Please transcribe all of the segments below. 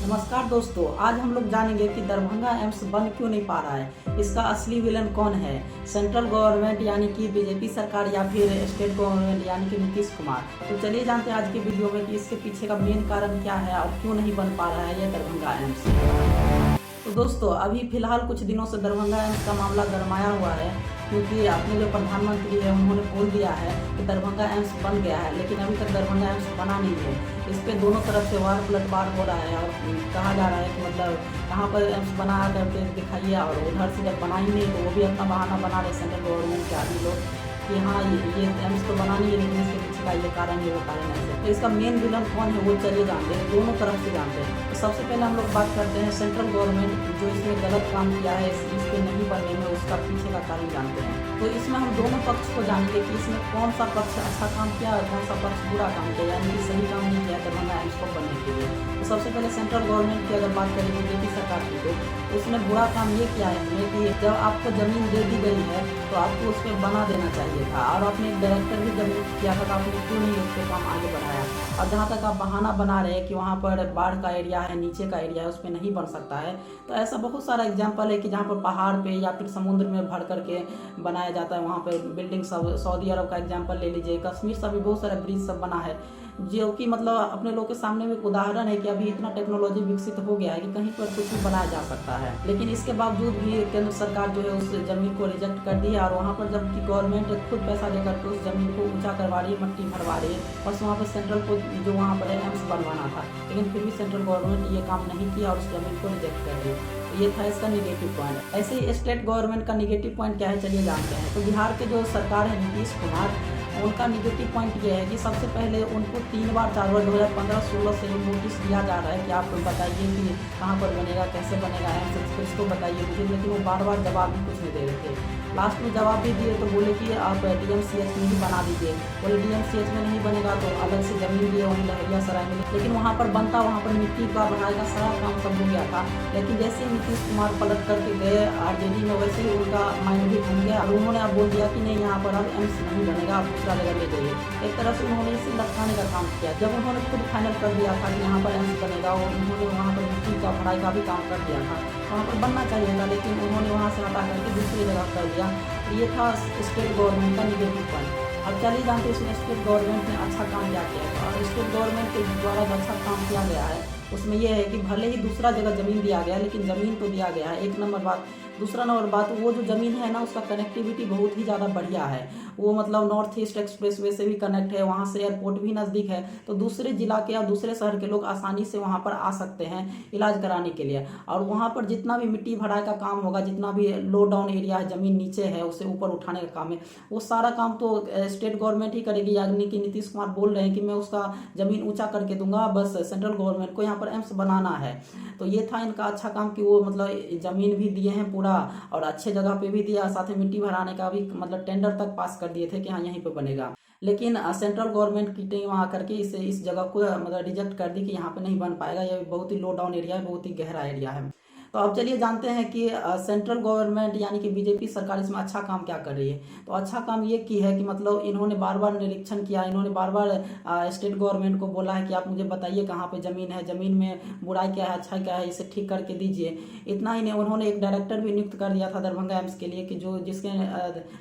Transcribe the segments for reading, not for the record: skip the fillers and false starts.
नमस्कार दोस्तों, आज हम लोग जानेंगे कि दरभंगा एम्स बन क्यों नहीं पा रहा है। इसका असली विलन कौन है, सेंट्रल गवर्नमेंट यानी कि बीजेपी सरकार या फिर स्टेट गवर्नमेंट यानी कि नीतीश कुमार। तो चलिए जानते हैं आज की वीडियो में कि इसके पीछे का मेन कारण क्या है और क्यों नहीं बन पा रहा है ये दरभंगा एम्स। तो दोस्तों, अभी फिलहाल कुछ दिनों से दरभंगा एम्स का मामला गरमाया हुआ है, क्योंकि अपने जो प्रधानमंत्री है उन्होंने बोल दिया है कि दरभंगा एम्स बन गया है, लेकिन अभी तक दरभंगा एम्स बना नहीं है। इस पे दोनों तरफ से वार पलटवार हो रहा है और कहा जा रहा है कि मतलब कहाँ पर एम्स बना करके दिखाइए, और उधर से जब बना ही नहीं तो वो भी अपना बहाना बना रहे सेंट्रल गवर्नमेंट के आदमी लोग कि हाँ ये एम्स तो बना नहीं है, लेकिन इसके पीछे का ये कारण है वो कारण है। तो इसका मेन विलन कौन है वो चलिए जानते हैं, दोनों तरफ से जानते हैं। तो सबसे पहले हम लोग बात करते हैं सेंट्रल गवर्नमेंट जो इसमें गलत काम किया है, इसके नहीं बनने में उसका पीछे का कारण जानते हैं। तो इसमें हम दोनों पक्ष को जानेंगे कि इसमें कौन सा पक्ष अच्छा काम किया और कौन सा पक्ष बुरा काम किया, यानी कि सही काम नहीं किया दरभंगा एम्स को बनने के लिए। तो सबसे पहले सेंट्रल गवर्नमेंट की अगर बात करें बीजेपी सरकार की, तो उसने बुरा काम ये किया है इसमें कि जब आपको ज़मीन दे दी गई है तो आपको उस पर बना देना चाहिए था, और आपने डायरेक्टर भी जब किया था तो आपने क्यों नहीं उस पर काम आगे बढ़ाया। और जहाँ तक आप बहाना बना रहे हैं कि वहाँ पर बाढ़ का एरिया है, नीचे का एरिया है, उस पर नहीं बन सकता है, तो ऐसा बहुत सारा एग्जाम्पल है कि जहाँ पर पहाड़ पे या फिर समुद्र में भर करके बनाया जाता है, वहाँ पर बिल्डिंग सब, सऊदी अरब का एग्जाम्पल ले लीजिए, कश्मीर से भी बहुत सारा ब्रिज सब बना है, जो कि मतलब अपने लोग के सामने में एक उदाहरण है कि अभी इतना टेक्नोलॉजी विकसित हो गया है कि कहीं पर कुछ भी बनाया जा सकता है। लेकिन इसके बावजूद भी केंद्र सरकार जो है उस जमीन को रिजेक्ट कर दी है, और वहाँ पर जबकि गवर्नमेंट खुद पैसा देकर के उस जमीन को ऊंचा करवा रही है, मट्टी भरवा रही है, बस वहाँ पर सेंट्रल को जो वहाँ पर एम्स बनवाना था, लेकिन फिर भी सेंट्रल गवर्नमेंट ये काम नहीं किया और उस जमीन को रिजेक्ट कर दी। तो ये था इसका निगेटिव पॉइंट। ऐसे ही स्टेट गवर्नमेंट का निगेटिव पॉइंट क्या है चलिए जानते हैं। तो बिहार के जो सरकार है नीतीश कुमार, उनका निगेटिव पॉइंट ये है कि सबसे पहले उनको 3 बार 4 बार 2015-16 से नोटिस दिया जा रहा है कि आप बताइए कि कहाँ पर बनेगा, कैसे बनेगा, एम्स इसको बताइए मुझे, लेकिन वो बार बार जवाब भी कुछ नहीं दे रहे थे। लास्ट में जवाब भी दिए तो बोले कि आप DMCH में ही बना दीजिए, बोले DMCH में नहीं बनेगा तो अलग से ज़मीन दिए वहीं लहरिया सराय में, लेकिन वहाँ पर बनता, वहाँ पर मिट्टी का बनाने का सारा काम सब हो गया था। लेकिन जैसे ही नीतीश कुमार पलट करके गए RJD में, वैसे ही उनका माइंड भी घूम गया और उन्होंने अब बोल दिया कि नहीं यहाँ पर अब एम्स नहीं बनेगा, आप दूसरा जगह ले जाइए। एक तरह से उन्होंने इसे लटकाने का काम किया। जब उन्होंने खुद फाइनल कर दिया था कि यहाँ पर एम्स बनेगा, और उन्होंने वहाँ पर मिट्टी का पढ़ाई का भी काम कर दिया था, वहाँ पर बनना चाहिए था, लेकिन उन्होंने वहाँ से हटा करके दूसरी जगह कर दिया। ये था स्टेट गवर्नमेंट का निगेटिव पॉइंट। अब चलिए जानते हैं इसमें स्टेट गवर्नमेंट ने अच्छा काम क्या किया है। और स्टेट गवर्नमेंट के द्वारा जो अच्छा काम किया गया है उसमें यह है कि भले ही दूसरा जगह ज़मीन दिया गया, लेकिन ज़मीन तो दिया गया है, एक नंबर बात। दूसरा नंबर बात, वो जो ज़मीन है ना उसका कनेक्टिविटी बहुत ही ज़्यादा बढ़िया है। वो मतलब नॉर्थ ईस्ट एक्सप्रेसवे से भी कनेक्ट है, वहाँ से एयरपोर्ट भी नज़दीक है, तो दूसरे जिला के या दूसरे शहर के लोग आसानी से वहाँ पर आ सकते हैं इलाज कराने के लिए। और वहाँ पर जितना भी मिट्टी भराई का काम होगा, जितना भी लो डाउन एरिया है, ज़मीन नीचे है, उसे ऊपर उठाने का काम है, वो सारा काम तो स्टेट गवर्नमेंट ही करेगी। यानी कि नीतीश कुमार बोल रहे हैं कि मैं उसका ज़मीन ऊँचा करके दूंगा, बस सेंट्रल गवर्नमेंट को यहाँ पर एम्स बनाना है। तो ये था इनका अच्छा काम कि वो मतलब ज़मीन भी दिए हैं पूरा, और अच्छे जगह पे भी दिया, साथ में मिट्टी भराने का भी मतलब टेंडर तक पास कर दिए थे कि हाँ यहीं पे बनेगा। लेकिन सेंट्रल गवर्नमेंट की टीम आकर के इस जगह को मतलब रिजेक्ट कर दी कि यहाँ पे नहीं बन पाएगा, ये बहुत ही लो डाउन एरिया है, बहुत ही गहरा एरिया है। तो अब चलिए जानते हैं कि सेंट्रल गवर्नमेंट यानी कि बीजेपी सरकार इसमें अच्छा काम क्या कर रही है। तो अच्छा काम ये की है कि मतलब इन्होंने बार बार निरीक्षण किया, इन्होंने बार बार स्टेट गवर्नमेंट को बोला है कि आप मुझे बताइए कहाँ पे ज़मीन है, ज़मीन में बुराई क्या है, अच्छा क्या है, इसे ठीक करके दीजिए। इतना ही नहीं, उन्होंने एक डायरेक्टर भी नियुक्त कर दिया था दरभंगा एम्स के लिए कि जिसके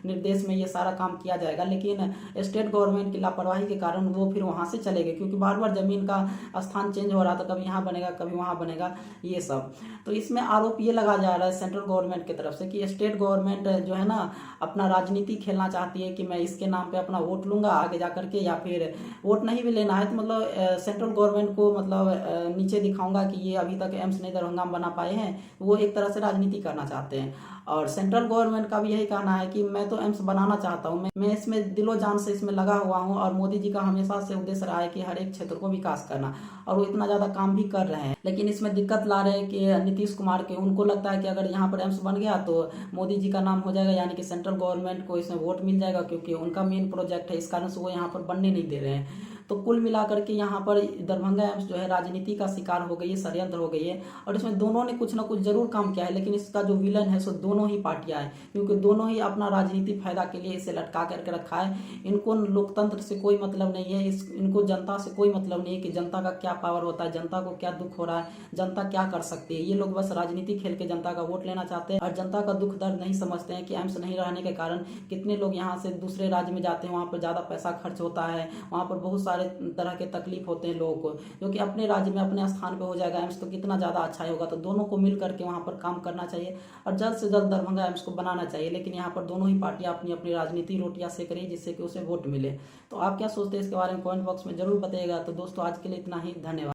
निर्देश में ये सारा काम किया जाएगा। लेकिन स्टेट गवर्नमेंट की लापरवाही के कारण वो फिर वहाँ से चले गए, क्योंकि बार बार ज़मीन का स्थान चेंज हो रहा था, कभी यहाँ बनेगा कभी वहाँ बनेगा, ये सब। तो इसमें आरोप ये लगा जा रहा है सेंट्रल गवर्नमेंट की तरफ से कि स्टेट गवर्नमेंट जो है ना अपना राजनीति खेलना चाहती है कि मैं इसके नाम पे अपना वोट लूंगा आगे जा करके, या फिर वोट नहीं भी लेना है तो मतलब सेंट्रल गवर्नमेंट को मतलब नीचे दिखाऊंगा कि ये अभी तक एम्स नहीं दरभंगा में बना पाए हैं। वो एक तरह से राजनीति करना चाहते हैं। और सेंट्रल गवर्नमेंट का भी यही कहना है कि मैं तो एम्स बनाना चाहता हूँ, मैं इसमें दिलो जान से इसमें लगा हुआ हूँ, और मोदी जी का हमेशा से उद्देश्य रहा है कि हर एक क्षेत्र को विकास करना, और वो इतना ज़्यादा काम भी कर रहे हैं। लेकिन इसमें दिक्कत ला रहे हैं कि नीतीश कुमार के, उनको लगता है कि अगर यहाँ पर एम्स बन गया तो मोदी जी का नाम हो जाएगा, यानी कि सेंट्रल गवर्नमेंट को इसमें वोट मिल जाएगा, क्योंकि उनका मेन प्रोजेक्ट है, इस कारण से वो यहाँ पर बनने नहीं दे रहे हैं। तो कुल मिलाकर के यहाँ पर दरभंगा एम्स जो है राजनीति का शिकार हो गई है, षड्यंत्र हो गई है। और इसमें दोनों ने कुछ ना कुछ जरूर काम किया है, लेकिन इसका जो विलन है सो दोनों ही पार्टियां हैं, क्योंकि दोनों ही अपना राजनीतिक फायदा के लिए इसे लटका करके रखा है। इनको लोकतंत्र से कोई मतलब नहीं है, इनको जनता से कोई मतलब नहीं है कि जनता का क्या पावर होता है, जनता को क्या दुख हो रहा है, जनता क्या कर सकती है। ये लोग बस राजनीति खेल के जनता का वोट लेना चाहते हैं और जनता का दुख दर्द नहीं समझते हैं कि एम्स नहीं रहने के कारण कितने लोग यहाँ से दूसरे राज्य में जाते हैं, वहाँ पर ज़्यादा पैसा खर्च होता है, वहाँ पर बहुत सारे तरह के तकलीफ होते हैं लोगों को। क्योंकि अपने राज्य में अपने स्थान पर हो जाएगा एम्स तो कितना ज़्यादा अच्छा ही होगा। तो दोनों को मिल करके वहाँ पर काम करना चाहिए और जल्द से जल्द दरभंगा एम्स को बनाना चाहिए। लेकिन यहाँ पर दोनों ही पार्टियां अपनी अपनी राजनीति रोटियां सेक रही है, जिससे कि उसे वोट मिले। तो आप क्या सोचते हैं इसके बारे में कमेंट बॉक्स में जरूर बताइएगा। तो दोस्तों आज के लिए इतना ही, धन्यवाद।